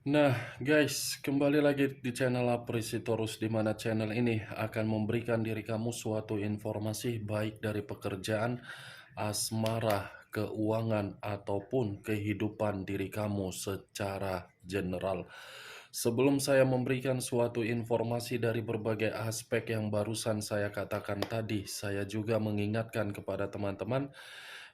Nah, guys, kembali lagi di channel Apresitorus, di mana channel ini akan memberikan diri kamu suatu informasi baik dari pekerjaan, asmara, keuangan, ataupun kehidupan diri kamu secara general. Sebelum saya memberikan suatu informasi dari berbagai aspek yang barusan saya katakan tadi, saya juga mengingatkan kepada teman-teman,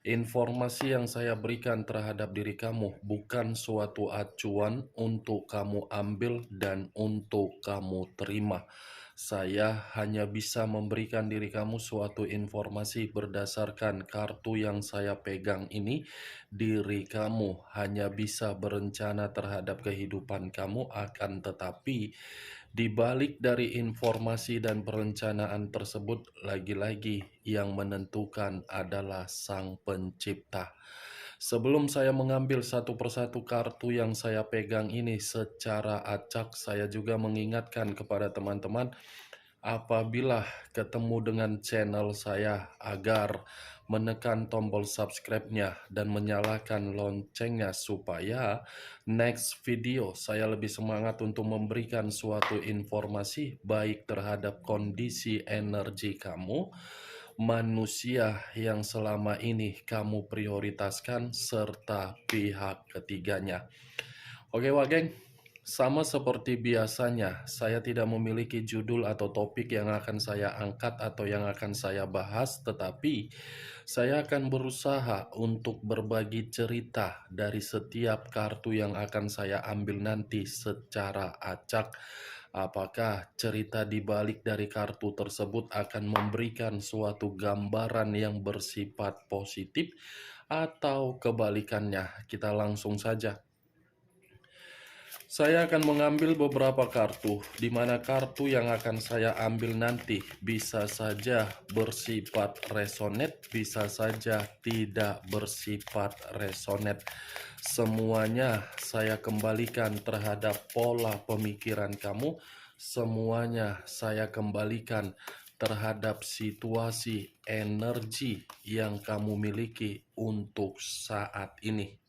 informasi yang saya berikan terhadap diri kamu bukan suatu acuan untuk kamu ambil dan untuk kamu terima. Saya hanya bisa memberikan diri kamu suatu informasi berdasarkan kartu yang saya pegang ini. Diri kamu hanya bisa berencana terhadap kehidupan kamu, akan tetapi di balik dari informasi dan perencanaan tersebut, lagi-lagi yang menentukan adalah Sang Pencipta. Sebelum saya mengambil satu persatu kartu yang saya pegang ini secara acak, saya juga mengingatkan kepada teman-teman, apabila ketemu dengan channel saya, agar menekan tombol subscribe-nya dan menyalakan loncengnya supaya next video saya lebih semangat untuk memberikan suatu informasi baik terhadap kondisi energi kamu, manusia yang selama ini kamu prioritaskan, serta pihak ketiganya. Oke, Wageng. Sama seperti biasanya, saya tidak memiliki judul atau topik yang akan saya angkat atau yang akan saya bahas, tetapi saya akan berusaha untuk berbagi cerita dari setiap kartu yang akan saya ambil nanti secara acak. Apakah cerita di balik dari kartu tersebut akan memberikan suatu gambaran yang bersifat positif atau kebalikannya? Kita langsung saja. Saya akan mengambil beberapa kartu, di mana kartu yang akan saya ambil nanti bisa saja bersifat resonate, bisa saja tidak bersifat resonate. Semuanya saya kembalikan terhadap pola pemikiran kamu, semuanya saya kembalikan terhadap situasi energi yang kamu miliki untuk saat ini.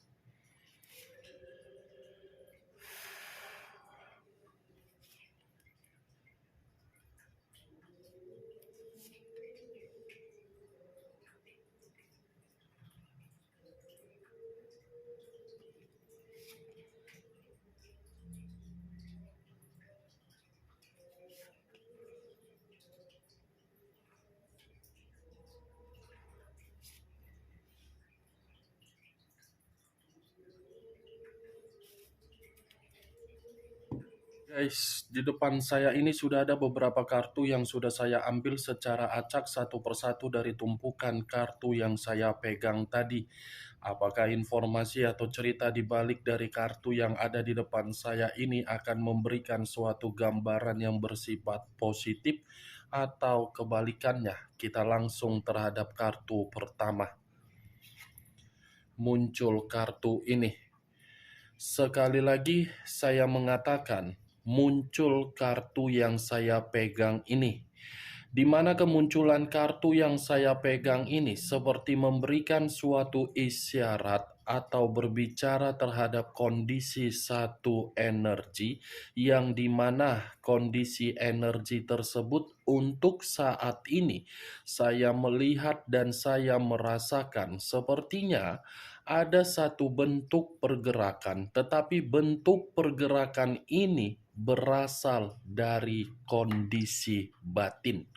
Guys, di depan saya ini sudah ada beberapa kartu yang sudah saya ambil secara acak satu persatu dari tumpukan kartu yang saya pegang tadi. Apakah informasi atau cerita di balik dari kartu yang ada di depan saya ini akan memberikan suatu gambaran yang bersifat positif atau kebalikannya? Kita langsung terhadap kartu pertama. Muncul kartu ini. Sekali lagi saya mengatakan, muncul kartu yang saya pegang ini. Di mana kemunculan kartu yang saya pegang ini seperti memberikan suatu isyarat atau berbicara terhadap kondisi satu energi, yang dimana kondisi energi tersebut untuk saat ini saya melihat dan saya merasakan sepertinya ada satu bentuk pergerakan, tetapi bentuk pergerakan ini berasal dari kondisi batin.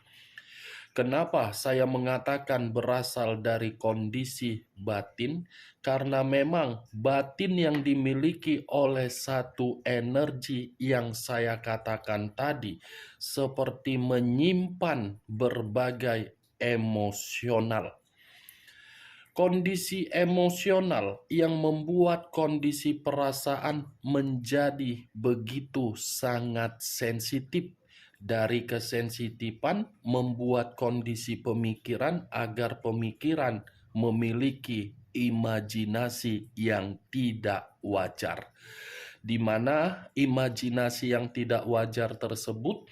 Kenapa saya mengatakan berasal dari kondisi batin? Karena memang batin yang dimiliki oleh satu energi yang saya katakan tadi seperti menyimpan berbagai emosional. Kondisi emosional yang membuat kondisi perasaan menjadi begitu sangat sensitif. Dari kesensitifan membuat kondisi pemikiran agar pemikiran memiliki imajinasi yang tidak wajar. Di mana imajinasi yang tidak wajar tersebut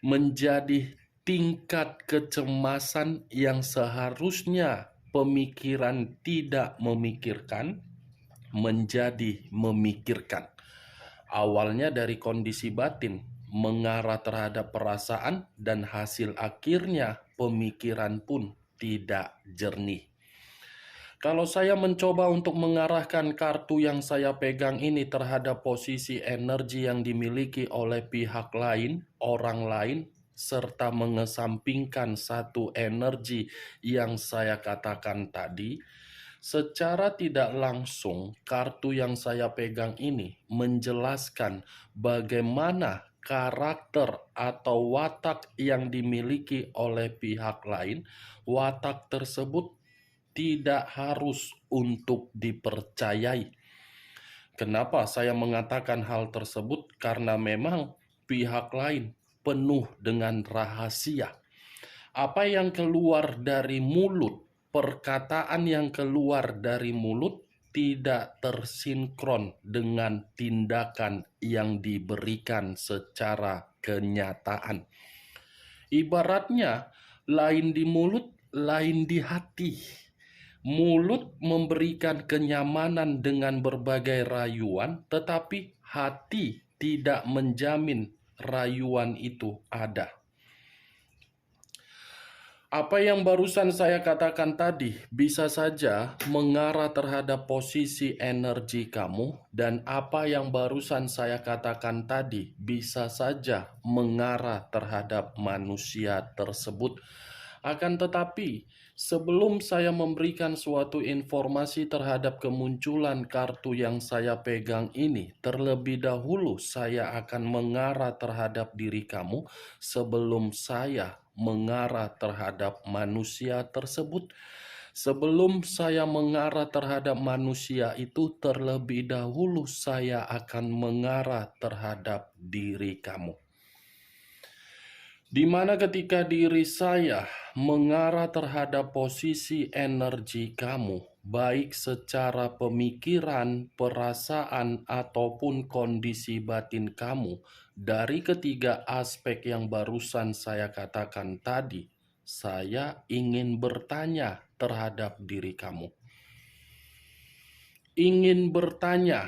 menjadi tingkat kecemasan yang seharusnya pemikiran tidak memikirkan, menjadi memikirkan. Awalnya dari kondisi batin, mengarah terhadap perasaan, dan hasil akhirnya pemikiran pun tidak jernih. Kalau saya mencoba untuk mengarahkan kartu yang saya pegang ini terhadap posisi energi yang dimiliki oleh pihak lain, orang lain, serta mengesampingkan satu energi yang saya katakan tadi, secara tidak langsung kartu yang saya pegang ini menjelaskan bagaimana karakter atau watak yang dimiliki oleh pihak lain. Watak tersebut tidak harus untuk dipercayai. Kenapa saya mengatakan hal tersebut? Karena memang pihak lain penuh dengan rahasia. Apa yang keluar dari mulut, perkataan yang keluar dari mulut tidak tersinkron dengan tindakan yang diberikan secara kenyataan. Ibaratnya, lain di mulut, lain di hati. Mulut memberikan kenyamanan dengan berbagai rayuan, tetapi hati tidak menjamin rayuan itu ada. Apa yang barusan saya katakan tadi bisa saja mengarah terhadap posisi energi kamu, dan apa yang barusan saya katakan tadi bisa saja mengarah terhadap manusia tersebut. Akan tetapi, sebelum saya memberikan suatu informasi terhadap kemunculan kartu yang saya pegang ini, terlebih dahulu saya akan mengarah terhadap diri kamu sebelum saya mengarah terhadap manusia tersebut. Sebelum saya mengarah terhadap manusia itu, terlebih dahulu saya akan mengarah terhadap diri kamu. Di mana ketika diri saya mengarah terhadap posisi energi kamu, baik secara pemikiran, perasaan, ataupun kondisi batin kamu, dari ketiga aspek yang barusan saya katakan tadi, saya ingin bertanya terhadap diri kamu. Ingin bertanya,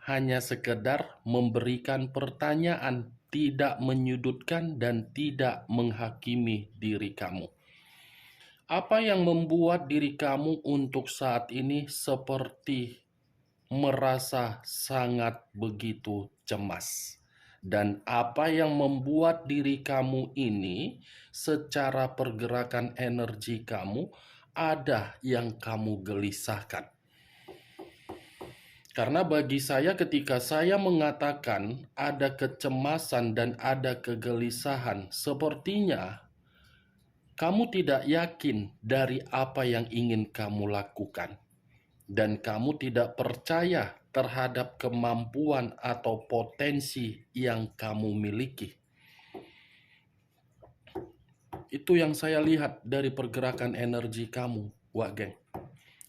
hanya sekedar memberikan pertanyaan, tidak menyudutkan dan tidak menghakimi diri kamu. Apa yang membuat diri kamu untuk saat ini seperti merasa sangat begitu cemas? Dan apa yang membuat diri kamu ini secara pergerakan energi kamu ada yang kamu gelisahkan? Karena bagi saya ketika saya mengatakan ada kecemasan dan ada kegelisahan, sepertinya kamu tidak yakin dari apa yang ingin kamu lakukan. Dan kamu tidak percaya terhadap kemampuan atau potensi yang kamu miliki. Itu yang saya lihat dari pergerakan energi kamu, Wak Geng.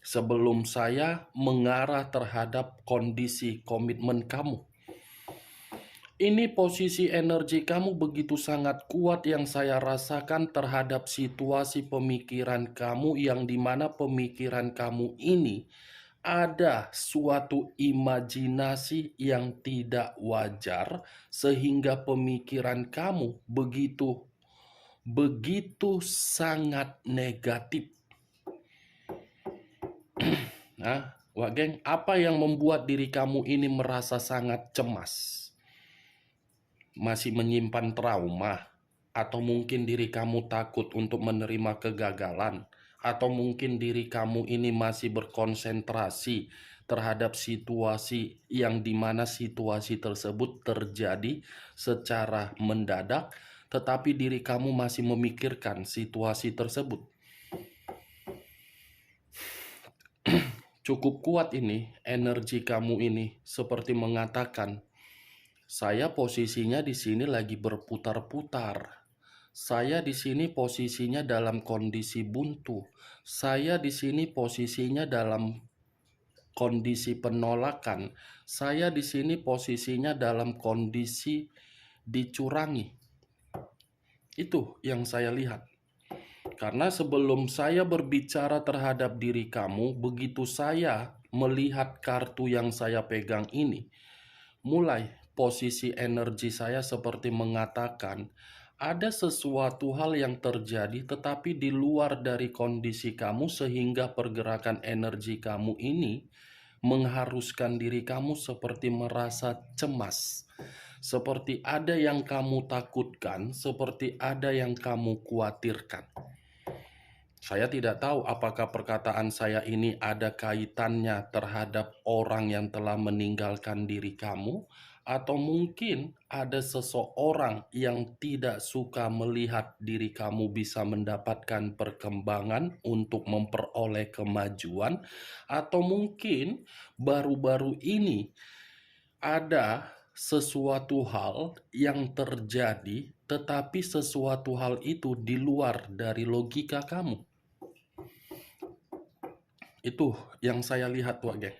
Sebelum saya mengarah terhadap kondisi komitmen kamu. Ini posisi energi kamu begitu sangat kuat yang saya rasakan terhadap situasi pemikiran kamu, yang dimana pemikiran kamu ini ada suatu imajinasi yang tidak wajar, sehingga pemikiran kamu begitu sangat negatif. Nah, Wak Geng, apa yang membuat diri kamu ini merasa sangat cemas? Masih menyimpan trauma? Atau mungkin diri kamu takut untuk menerima kegagalan? Atau mungkin diri kamu ini masih berkonsentrasi terhadap situasi yang dimana situasi tersebut terjadi secara mendadak, tetapi diri kamu masih memikirkan situasi tersebut? Cukup kuat ini, energi kamu ini seperti mengatakan, saya posisinya di sini lagi berputar-putar. Saya di sini posisinya dalam kondisi buntu. Saya di sini posisinya dalam kondisi penolakan. Saya di sini posisinya dalam kondisi dicurangi. Itu yang saya lihat. Karena sebelum saya berbicara terhadap diri kamu, begitu saya melihat kartu yang saya pegang ini, mulai posisi energi saya seperti mengatakan, ada sesuatu hal yang terjadi tetapi di luar dari kondisi kamu sehingga pergerakan energi kamu ini mengharuskan diri kamu seperti merasa cemas. Seperti ada yang kamu takutkan, seperti ada yang kamu khawatirkan. Saya tidak tahu apakah perkataan saya ini ada kaitannya terhadap orang yang telah meninggalkan diri kamu, atau mungkin ada seseorang yang tidak suka melihat diri kamu bisa mendapatkan perkembangan untuk memperoleh kemajuan, atau mungkin baru-baru ini ada sesuatu hal yang terjadi, tetapi sesuatu hal itu di luar dari logika kamu. Itu yang saya lihat, Wak Geng.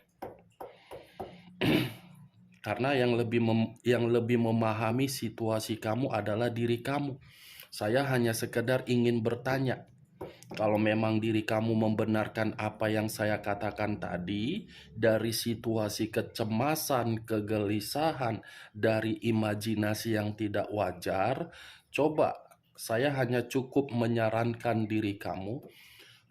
Karena yang lebih memahami situasi kamu adalah diri kamu. Saya hanya sekedar ingin bertanya, kalau memang diri kamu membenarkan apa yang saya katakan tadi, dari situasi kecemasan, kegelisahan, dari imajinasi yang tidak wajar, coba saya hanya cukup menyarankan diri kamu,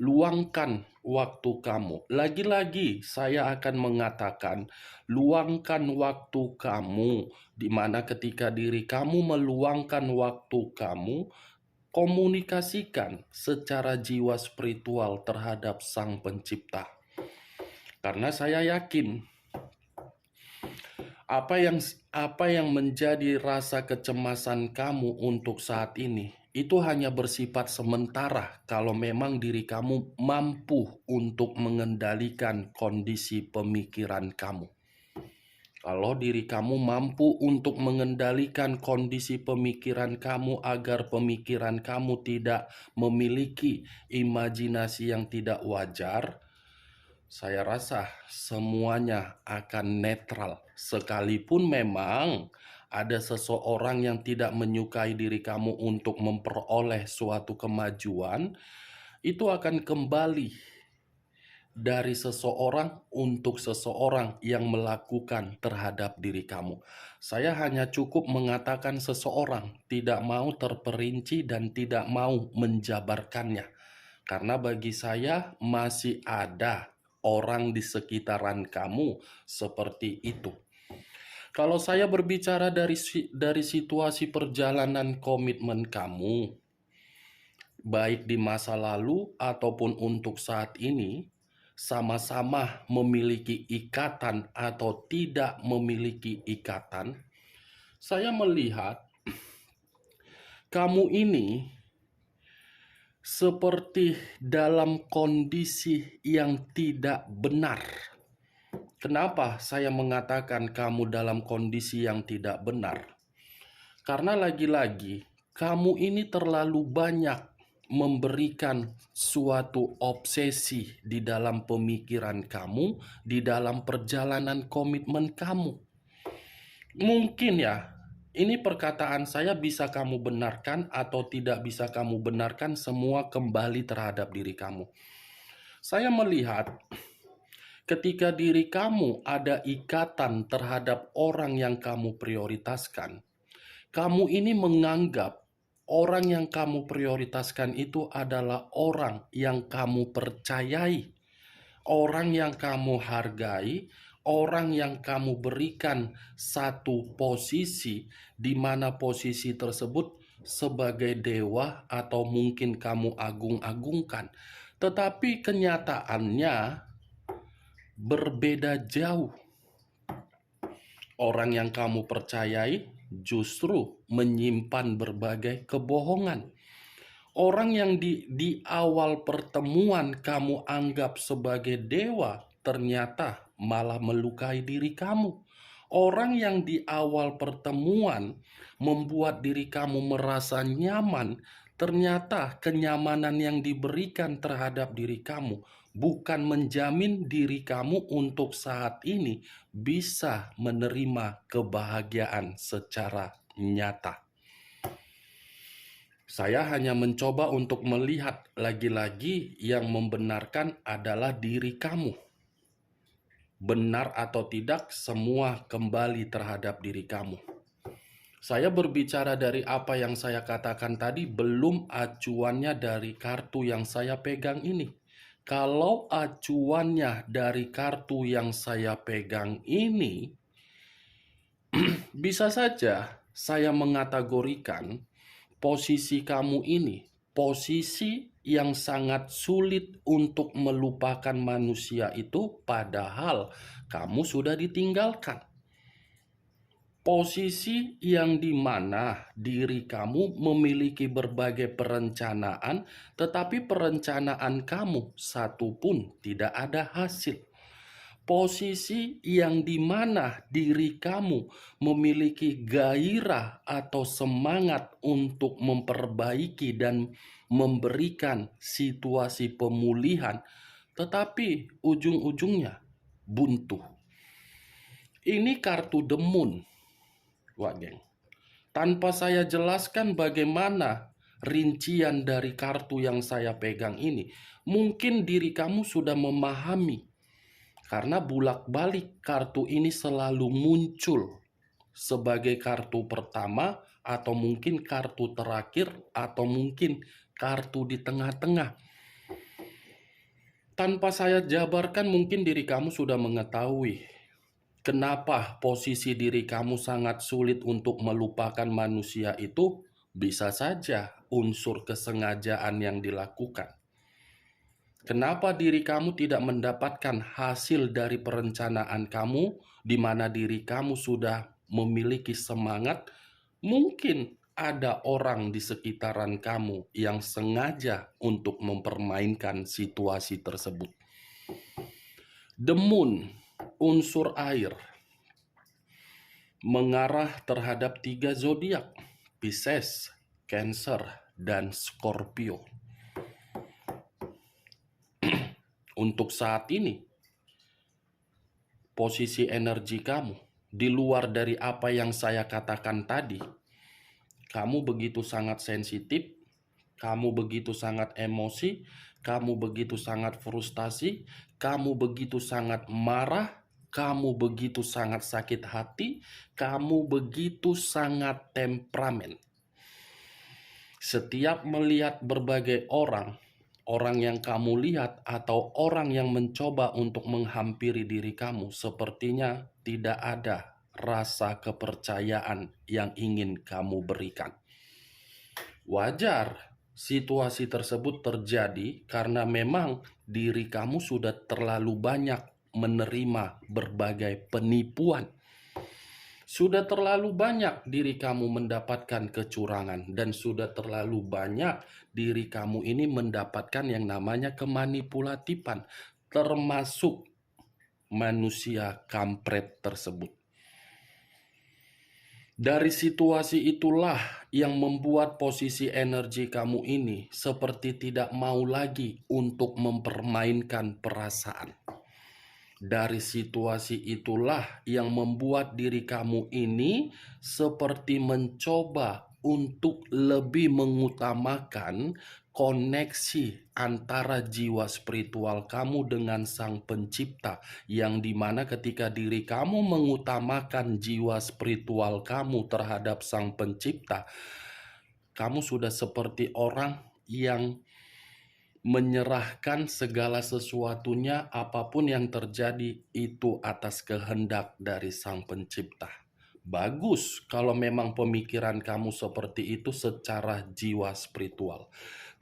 luangkan waktu kamu. Lagi-lagi saya akan mengatakan, luangkan waktu kamu, di mana ketika diri kamu meluangkan waktu kamu, komunikasikan secara jiwa spiritual terhadap Sang Pencipta. Karena saya yakin apa yang menjadi rasa kecemasan kamu untuk saat ini itu hanya bersifat sementara kalau memang diri kamu mampu untuk mengendalikan kondisi pemikiran kamu. Kalau diri kamu mampu untuk mengendalikan kondisi pemikiran kamu agar pemikiran kamu tidak memiliki imajinasi yang tidak wajar, saya rasa semuanya akan netral. Sekalipun memang ada seseorang yang tidak menyukai diri kamu untuk memperoleh suatu kemajuan, itu akan kembali dari seseorang untuk seseorang yang melakukan terhadap diri kamu. Saya hanya cukup mengatakan seseorang, tidak mau terperinci dan tidak mau menjabarkannya. Karena bagi saya masih ada orang di sekitaran kamu seperti itu. Kalau saya berbicara dari situasi perjalanan komitmen kamu, baik di masa lalu ataupun untuk saat ini, sama-sama memiliki ikatan atau tidak memiliki ikatan, saya melihat kamu ini seperti dalam kondisi yang tidak benar. Kenapa saya mengatakan kamu dalam kondisi yang tidak benar? Karena lagi-lagi kamu ini terlalu banyak memberikan suatu obsesi di dalam pemikiran kamu, di dalam perjalanan komitmen kamu. Mungkin ya, ini perkataan saya bisa kamu benarkan atau tidak bisa kamu benarkan, semua kembali terhadap diri kamu. Saya melihat ketika diri kamu ada ikatan terhadap orang yang kamu prioritaskan, kamu ini menganggap orang yang kamu prioritaskan itu adalah orang yang kamu percayai, orang yang kamu hargai, orang yang kamu berikan satu posisi, di mana posisi tersebut sebagai dewa atau mungkin kamu agung-agungkan. Tetapi kenyataannya berbeda jauh. Orang yang kamu percayai justru menyimpan berbagai kebohongan. Orang yang di awal pertemuan kamu anggap sebagai dewa, ternyata malah melukai diri kamu. Orang yang di awal pertemuan membuat diri kamu merasa nyaman, ternyata kenyamanan yang diberikan terhadap diri kamu bukan menjamin diri kamu untuk saat ini bisa menerima kebahagiaan secara nyata. Saya hanya mencoba untuk melihat lagi-lagi yang membenarkan adalah diri kamu. benar atau tidak, semua kembali terhadap diri kamu. Saya berbicara dari apa yang saya katakan tadi, belum acuannya dari kartu yang saya pegang ini. Kalau acuannya dari kartu yang saya pegang ini, bisa saja saya mengategorikan posisi kamu ini, posisi yang sangat sulit untuk melupakan manusia itu, padahal kamu sudah ditinggalkan. Posisi yang dimana diri kamu memiliki berbagai perencanaan, tetapi perencanaan kamu satu pun tidak ada hasil. Posisi yang dimana diri kamu memiliki gairah atau semangat untuk memperbaiki dan memberikan situasi pemulihan, tetapi ujung-ujungnya buntu. Ini kartu The Moon, Wak Geng. Tanpa saya jelaskan bagaimana rincian dari kartu yang saya pegang ini, mungkin diri kamu sudah memahami. Karena bolak-balik kartu ini selalu muncul sebagai kartu pertama, atau mungkin kartu terakhir, atau mungkin kartu di tengah-tengah. Tanpa saya jabarkan, mungkin diri kamu sudah mengetahui kenapa posisi diri kamu sangat sulit untuk melupakan manusia itu. Bisa saja unsur kesengajaan yang dilakukan. Kenapa diri kamu tidak mendapatkan hasil dari perencanaan kamu, di mana diri kamu sudah memiliki semangat? Mungkin ada orang di sekitaran kamu yang sengaja untuk mempermainkan situasi tersebut. The Moon, unsur air, mengarah terhadap 3 zodiak, Pisces, Cancer, dan Scorpio. Untuk saat ini, posisi energi kamu di luar dari apa yang saya katakan tadi, kamu begitu sangat sensitif, kamu begitu sangat emosi, kamu begitu sangat frustasi, kamu begitu sangat marah, kamu begitu sangat sakit hati, kamu begitu sangat temperamen. Setiap melihat berbagai orang yang kamu lihat atau orang yang mencoba untuk menghampiri diri kamu, sepertinya tidak ada rasa kepercayaan yang ingin kamu berikan. Wajar situasi tersebut terjadi karena memang diri kamu sudah terlalu banyak menerima berbagai penipuan. Sudah terlalu banyak diri kamu mendapatkan kecurangan, dan sudah terlalu banyak diri kamu ini mendapatkan yang namanya kemanipulatifan, termasuk manusia kampret tersebut. Dari situasi itulah yang membuat posisi energi kamu ini seperti tidak mau lagi untuk mempermainkan perasaan. Dari situasi itulah yang membuat diri kamu ini seperti mencoba untuk lebih mengutamakan koneksi antara jiwa spiritual kamu dengan Sang Pencipta, yang dimana ketika diri kamu mengutamakan jiwa spiritual kamu terhadap Sang Pencipta, kamu sudah seperti orang yang menyerahkan segala sesuatunya, apapun yang terjadi itu atas kehendak dari Sang Pencipta. Bagus kalau memang pemikiran kamu seperti itu secara jiwa spiritual.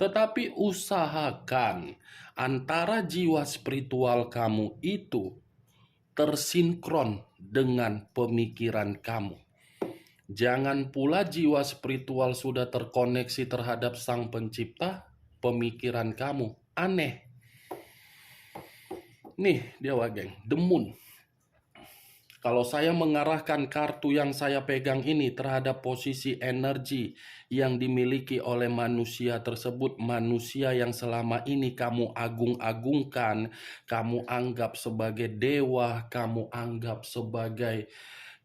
Tetapi usahakan antara jiwa spiritual kamu itu tersinkron dengan pemikiran kamu. Jangan pula jiwa spiritual sudah terkoneksi terhadap Sang Pencipta, pemikiran kamu aneh. Nih dia, Wak Geng, The Moon. Kalau saya mengarahkan kartu yang saya pegang ini terhadap posisi energi yang dimiliki oleh manusia tersebut, manusia yang selama ini kamu agung-agungkan, kamu anggap sebagai dewa, kamu anggap sebagai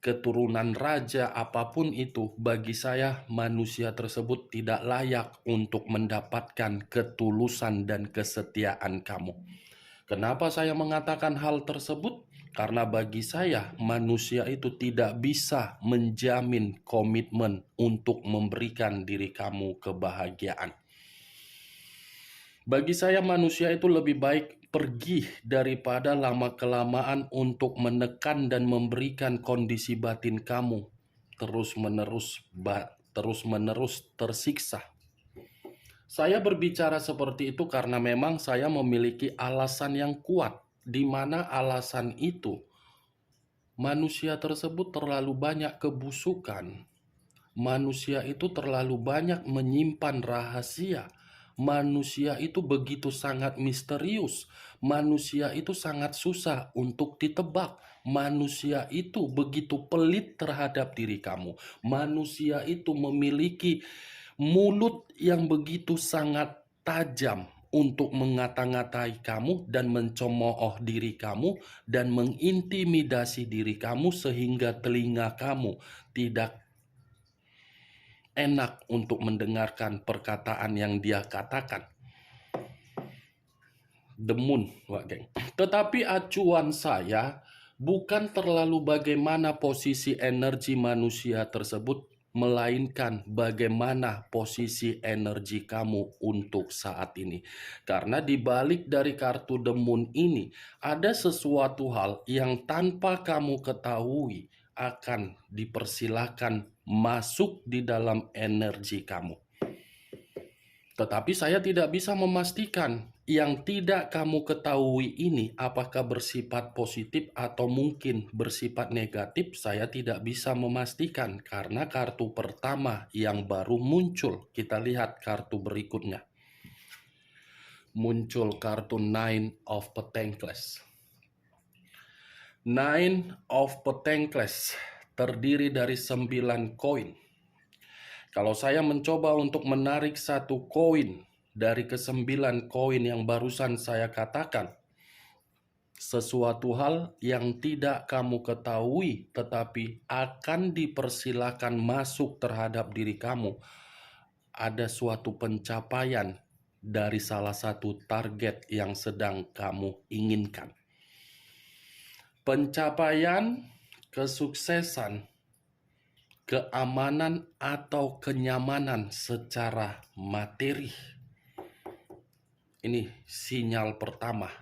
keturunan raja, apapun itu, bagi saya manusia tersebut tidak layak untuk mendapatkan ketulusan dan kesetiaan kamu. Kenapa saya mengatakan hal tersebut? Karena bagi saya, manusia itu tidak bisa menjamin komitmen untuk memberikan diri kamu kebahagiaan. Bagi saya, manusia itu lebih baik pergi daripada lama-kelamaan untuk menekan dan memberikan kondisi batin kamu terus-menerus tersiksa. Saya berbicara seperti itu karena memang saya memiliki alasan yang kuat, di mana alasan itu manusia tersebut terlalu banyak kebusukan. Manusia itu terlalu banyak menyimpan rahasia. Manusia itu begitu sangat misterius. Manusia itu sangat susah untuk ditebak. Manusia itu begitu pelit terhadap diri kamu. Manusia itu memiliki mulut yang begitu sangat tajam untuk mengata-ngatai kamu dan mencemooh diri kamu dan mengintimidasi diri kamu sehingga telinga kamu tidak enak untuk mendengarkan perkataan yang dia katakan. Demun, Wak Geng. Tetapi acuan saya bukan terlalu bagaimana posisi energi manusia tersebut, melainkan bagaimana posisi energi kamu untuk saat ini. Karena di balik dari kartu demun ini, ada sesuatu hal yang tanpa kamu ketahui akan dipersilakan masuk di dalam energi kamu. Tetapi saya tidak bisa memastikan yang tidak kamu ketahui ini apakah bersifat positif atau mungkin bersifat negatif. Saya tidak bisa memastikan karena kartu pertama yang baru muncul. Kita lihat kartu berikutnya. Muncul kartu Nine of Pentacles. Nine of Pentacles terdiri dari 9 koin. Kalau saya mencoba untuk menarik satu koin dari ke-9 koin yang barusan saya katakan, sesuatu hal yang tidak kamu ketahui tetapi akan dipersilakan masuk terhadap diri kamu. Ada suatu pencapaian dari salah satu target yang sedang kamu inginkan. Pencapaian, kesuksesan, keamanan atau kenyamanan secara materi. Ini sinyal pertama.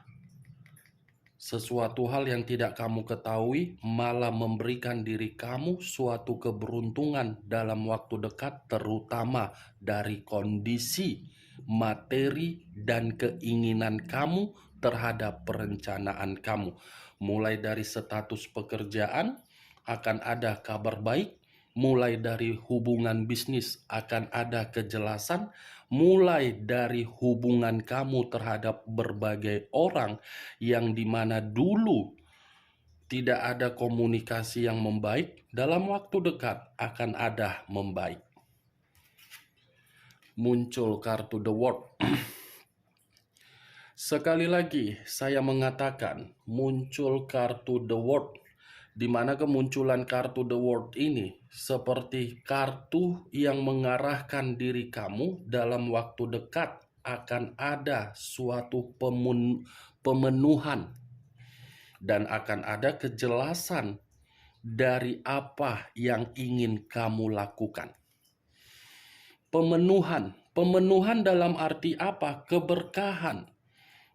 Sesuatu hal yang tidak kamu ketahui malah memberikan diri kamu suatu keberuntungan dalam waktu dekat, terutama dari kondisi materi dan keinginan kamu terhadap perencanaan kamu. Mulai dari status pekerjaan akan ada kabar baik, mulai dari hubungan bisnis akan ada kejelasan, mulai dari hubungan kamu terhadap berbagai orang yang dimana dulu tidak ada komunikasi yang membaik, dalam waktu dekat akan ada membaik. Muncul kartu The World. Sekali lagi saya mengatakan muncul kartu The World, di mana kemunculan kartu The World ini seperti kartu yang mengarahkan diri kamu dalam waktu dekat akan ada suatu pemenuhan dan akan ada kejelasan dari apa yang ingin kamu lakukan. Pemenuhan dalam arti apa? Keberkahan.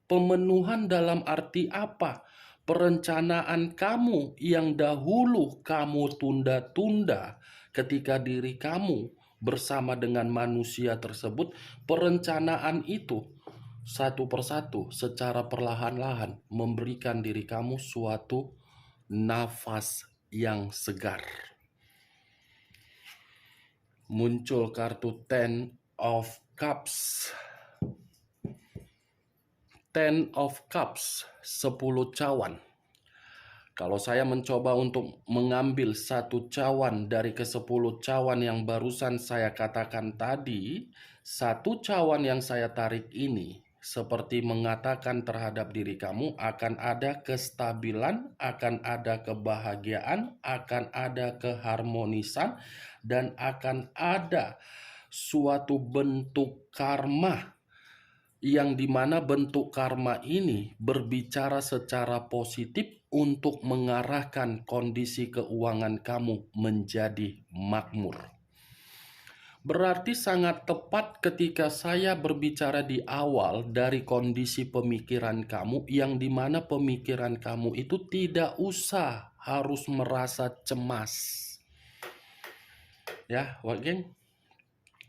Pemenuhan dalam arti apa? Perencanaan kamu yang dahulu kamu tunda-tunda ketika diri kamu bersama dengan manusia tersebut, perencanaan itu satu persatu secara perlahan-lahan memberikan diri kamu suatu nafas yang segar. Muncul kartu Ten of Cups. Ten of Cups, 10 cawan. Kalau saya mencoba untuk mengambil satu cawan dari ke-10 cawan yang barusan saya katakan tadi, satu cawan yang saya tarik ini seperti mengatakan terhadap diri kamu akan ada kestabilan, akan ada kebahagiaan, akan ada keharmonisan, dan akan ada suatu bentuk karma yang dimana bentuk karma ini berbicara secara positif untuk mengarahkan kondisi keuangan kamu menjadi makmur. Berarti sangat tepat ketika saya berbicara di awal dari kondisi pemikiran kamu, yang dimana pemikiran kamu itu tidak usah harus merasa cemas. Ya, geng.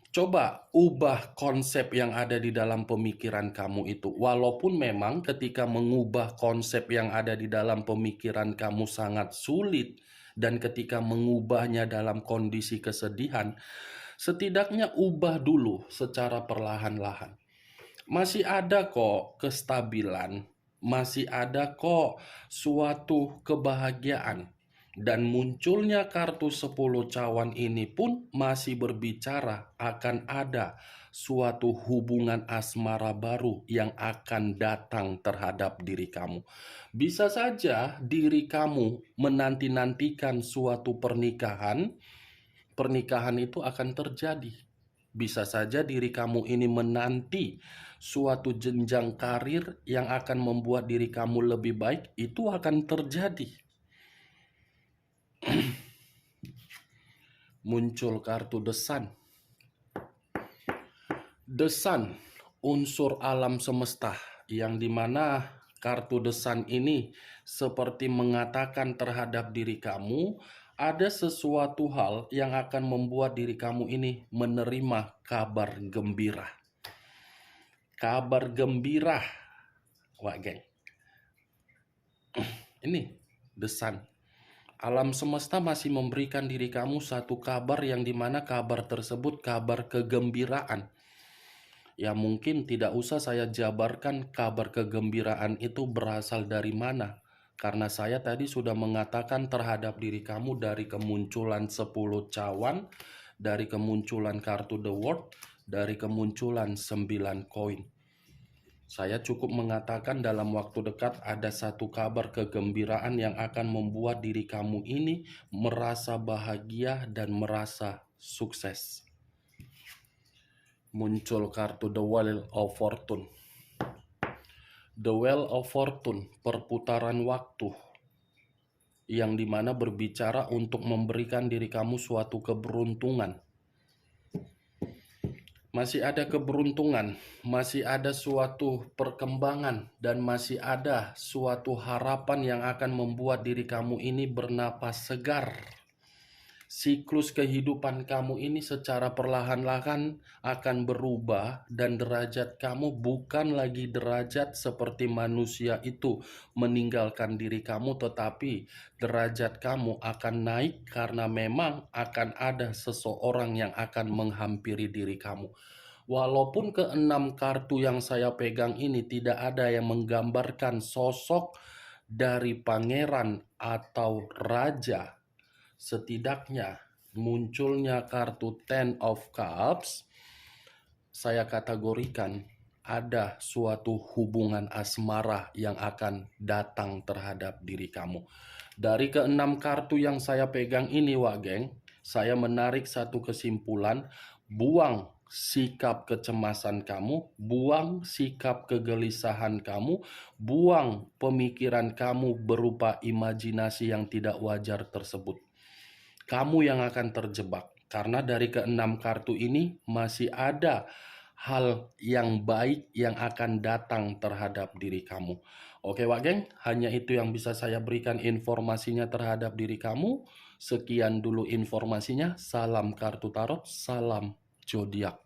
Coba ubah konsep yang ada di dalam pemikiran kamu itu. Walaupun memang ketika mengubah konsep yang ada di dalam pemikiran kamu sangat sulit, dan ketika mengubahnya dalam kondisi kesedihan, setidaknya ubah dulu secara perlahan-lahan. Masih ada kok kestabilan, masih ada kok suatu kebahagiaan. Dan munculnya kartu 10 cawan ini pun masih berbicara akan ada suatu hubungan asmara baru yang akan datang terhadap diri kamu. Bisa saja diri kamu menanti-nantikan suatu pernikahan, pernikahan itu akan terjadi. Bisa saja diri kamu ini menanti suatu jenjang karir yang akan membuat diri kamu lebih baik, itu akan terjadi. Muncul kartu The Sun. The Sun, unsur alam semesta, yang dimana kartu The Sun ini seperti mengatakan terhadap diri kamu, ada sesuatu hal yang akan membuat diri kamu ini menerima kabar gembira. Kabar gembira, wah geng. Ini The Sun. Alam semesta masih memberikan diri kamu satu kabar yang dimana kabar tersebut kabar kegembiraan. Ya mungkin tidak usah saya jabarkan kabar kegembiraan itu berasal dari mana. Karena saya tadi sudah mengatakan terhadap diri kamu dari kemunculan 10 cawan, dari kemunculan kartu The World, dari kemunculan 9 koin. Saya cukup mengatakan dalam waktu dekat ada satu kabar kegembiraan yang akan membuat diri kamu ini merasa bahagia dan merasa sukses. Muncul kartu The Wheel of Fortune. The Wheel of Fortune, perputaran waktu, yang dimana berbicara untuk memberikan diri kamu suatu keberuntungan. Masih ada keberuntungan, masih ada suatu perkembangan, dan masih ada suatu harapan yang akan membuat diri kamu ini bernapas segar. Siklus kehidupan kamu ini secara perlahan-lahan akan berubah, dan derajat kamu bukan lagi derajat seperti manusia itu meninggalkan diri kamu, tetapi derajat kamu akan naik karena memang akan ada seseorang yang akan menghampiri diri kamu. Walaupun keenam kartu yang saya pegang ini tidak ada yang menggambarkan sosok dari pangeran atau raja, setidaknya munculnya kartu Ten of Cups, saya kategorikan ada suatu hubungan asmara yang akan datang terhadap diri kamu. Dari keenam kartu yang saya pegang ini, wak geng, saya menarik satu kesimpulan: buang sikap kecemasan kamu, buang sikap kegelisahan kamu, buang pemikiran kamu berupa imajinasi yang tidak wajar tersebut. Kamu yang akan terjebak, karena dari keenam kartu ini masih ada hal yang baik yang akan datang terhadap diri kamu. Oke wak geng, hanya itu yang bisa saya berikan informasinya terhadap diri kamu. Sekian dulu informasinya. Salam kartu tarot, salam zodiak.